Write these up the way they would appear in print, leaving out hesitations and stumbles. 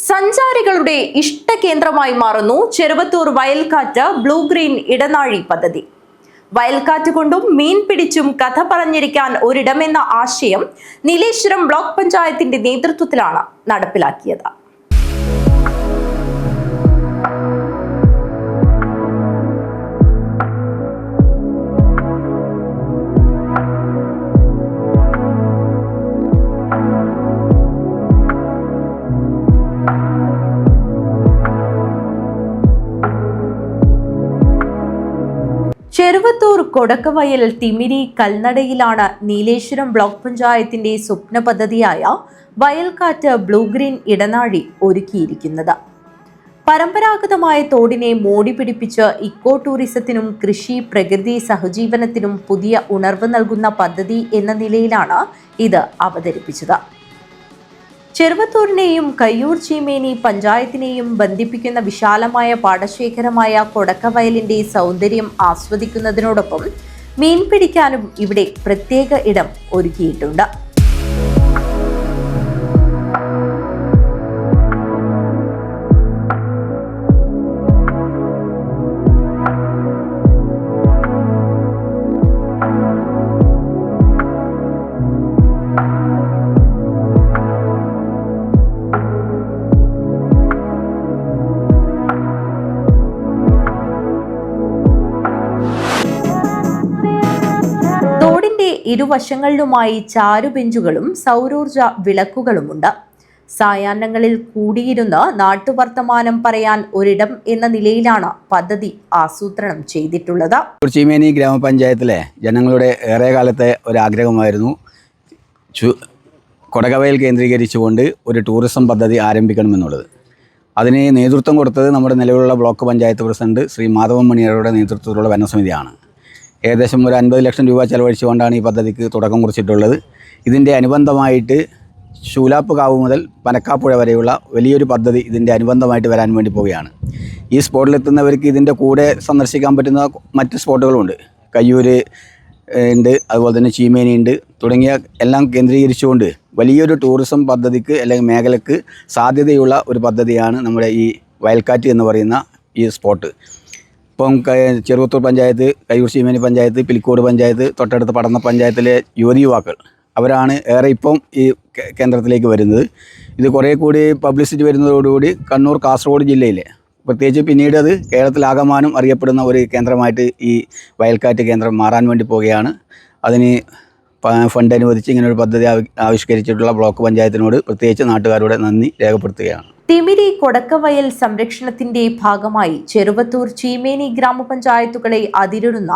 സഞ്ചാരികളുടെ ഇഷ്ടകേന്ദ്രമായി മാറുന്നു Cheruvathur വയൽക്കാറ്റ് blue green ഇടനാഴി പദ്ധതി. വയൽക്കാറ്റ് കൊണ്ടും മീൻ പിടിച്ചും കഥ പറഞ്ഞിരിക്കാൻ ഒരിടമെന്ന ആശയം നീലേശ്വരം ബ്ലോക്ക് പഞ്ചായത്തിന്റെ നേതൃത്വത്തിലാണ് നടപ്പിലാക്കിയത്. ചെറുവത്തൂർ കൊടക്കവയൽ തിമിരി കൽനടയിലാണ് നീലേശ്വരം ബ്ലോക്ക് പഞ്ചായത്തിന്റെ സ്വപ്ന പദ്ധതിയായ വയൽക്കാറ്റ് ബ്ലൂ ഗ്രീൻ ഇടനാഴി ഒരുക്കിയിരിക്കുന്നത്. പരമ്പരാഗതമായ തോടിനെ മോടി പിടിപ്പിച്ച് ഇക്കോ ടൂറിസത്തിനും കൃഷി പ്രകൃതി സഹജീവനത്തിനും പുതിയ ഉണർവ് നൽകുന്ന പദ്ധതി എന്ന നിലയിലാണ് ഇത് അവതരിപ്പിച്ചത്. ചെറുവത്തൂരിനെയും കയ്യൂർ ചീമേനി പഞ്ചായത്തിനെയും ബന്ധിപ്പിക്കുന്ന വിശാലമായ പാടശേഖരമായ കൊടക്കവയലിന്റെ സൗന്ദര്യം ആസ്വദിക്കുന്നതിനോടൊപ്പം മീൻ പിടിക്കാനും ഇവിടെ പ്രത്യേക ഇടം ഒരുക്കിയിട്ടുണ്ട്. ഇരുവശങ്ങളിലുമായി ചാരുബെഞ്ചുകളും സൗരോർജ വിളക്കുകളുമുണ്ട്. സായാഹ്നങ്ങളിൽ കൂടിയിരുന്ന് നാട്ടുവർത്തമാനം പറയാൻ ഒരിടം എന്ന നിലയിലാണ് പദ്ധതി ആസൂത്രണം ചെയ്തിട്ടുള്ളത്. ചീമേനി ഗ്രാമപഞ്ചായത്തിലെ ജനങ്ങളുടെ ഏറെക്കാലത്തെ ഒരാഗ്രഹമായിരുന്നു കൊടകവയൽ കേന്ദ്രീകരിച്ചുകൊണ്ട് ഒരു ടൂറിസം പദ്ധതി ആരംഭിക്കണമെന്നുള്ളത്. അതിന് നേതൃത്വം കൊടുത്തത് നമ്മുടെ നിലവിലുള്ള ബ്ലോക്ക് പഞ്ചായത്ത് പ്രസിഡന്റ് ശ്രീ മാധവൻ മണിയരുടെ നേതൃത്വത്തിലുള്ള ഭരണസമിതിയാണ്. ഏകദേശം ഒരു 50 ലക്ഷം രൂപ ചെലവഴിച്ചുകൊണ്ടാണ് ഈ പദ്ധതിക്ക് തുടക്കം കുറിച്ചിട്ടുള്ളത്. ഇതിൻ്റെ അനുബന്ധമായിട്ട് ശൂലാപ്പുകാവ് മുതൽ പനക്കാപ്പുഴ വരെയുള്ള വലിയൊരു പദ്ധതി ഇതിൻ്റെ അനുബന്ധമായിട്ട് വരാൻ വേണ്ടി പോവുകയാണ്. ഈ സ്പോട്ടിലെത്തുന്നവർക്ക് ഇതിൻ്റെ കൂടെ സന്ദർശിക്കാൻ പറ്റുന്ന മറ്റ് സ്പോട്ടുകളുണ്ട്. കയ്യൂര് ഉണ്ട്, അതുപോലെ തന്നെ ചീമേനി ഉണ്ട്, തുടങ്ങിയ എല്ലാം കേന്ദ്രീകരിച്ചുകൊണ്ട് വലിയൊരു ടൂറിസം പദ്ധതിക്ക് അല്ലെങ്കിൽ മേഖലയ്ക്ക് സാധ്യതയുള്ള ഒരു പദ്ധതിയാണ് നമ്മുടെ ഈ വയൽക്കാറ്റ് എന്ന് പറയുന്ന ഈ സ്പോട്ട്. ഇപ്പം ചെറുവത്തൂർ പഞ്ചായത്ത്, കയ്യൂർ ചീമേനി പഞ്ചായത്ത്, പിലിക്കോട് പഞ്ചായത്ത്, തൊട്ടടുത്ത പടന്ന പഞ്ചായത്തിലെ യുവതിയുവാക്കൾ അവരാണ് ഏറെ ഇപ്പം ഈ കേന്ദ്രത്തിലേക്ക് വരുന്നത്. ഇത് കുറേ കൂടി പബ്ലിസിറ്റി വരുന്നതോടുകൂടി കണ്ണൂർ, കാസർഗോഡ് ജില്ലയിലെ പ്രത്യേകിച്ച് പിന്നീട് അത് കേരളത്തിലാകമാനം അറിയപ്പെടുന്ന ഒരു കേന്ദ്രമായിട്ട് ഈ വയൽക്കാറ്റ് കേന്ദ്രം മാറാൻ വേണ്ടി പോവുകയാണ്. അതിന് ഫണ്ട് അനുവദിച്ച് ഇങ്ങനൊരു പദ്ധതി ആവിഷ്കരിച്ചിട്ടുള്ള ബ്ലോക്ക് പഞ്ചായത്തിനോട് പ്രത്യേകിച്ച് നാട്ടുകാരുടെ നന്ദി രേഖപ്പെടുത്തുകയാണ്. തിമിരി കൊടക്കവയൽ സംരക്ഷണത്തിന്റെ ഭാഗമായി ചെറുവത്തൂർ ചീമേനി ഗ്രാമപഞ്ചായത്തുകളെ അതിരിടുന്ന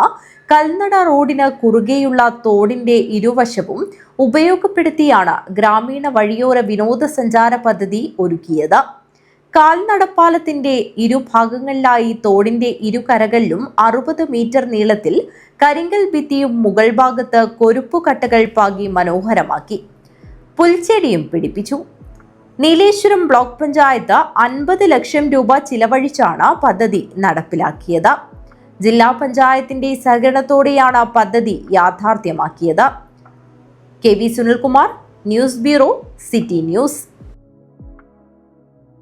കൽനട റോഡിന് കുറുകെയുള്ള തോടിന്റെ ഇരുവശവും ഉപയോഗപ്പെടുത്തിയാണ് ഗ്രാമീണ വഴിയോര വിനോദസഞ്ചാര പദ്ധതി ഒരുക്കിയത്. കാൽനടപ്പാലത്തിന്റെ ഇരുഭാഗങ്ങളിലായി തോടിന്റെ ഇരുകരകളിലും 60 മീറ്റർ നീളത്തിൽ കരിങ്കൽ ഭിത്തിയും മുകൾ ഭാഗത്ത് കൊരുപ്പുകട്ടകൾ പാകി മനോഹരമാക്കി. പുൽച്ചെടിയും പിടിപ്പിച്ചു. നീലേശ്വരം ബ്ലോക്ക് പഞ്ചായത്ത് 50 ലക്ഷം രൂപ ചിലവഴിച്ചാണ് പദ്ധതി നടപ്പിലാക്കിയത്. ജില്ലാ പഞ്ചായത്തിന്റെ സഹകരണത്തോടെയാണ് പദ്ധതി യാഥാർത്ഥ്യമാക്കിയത്. KV Sunilkumar, news bureau, city news.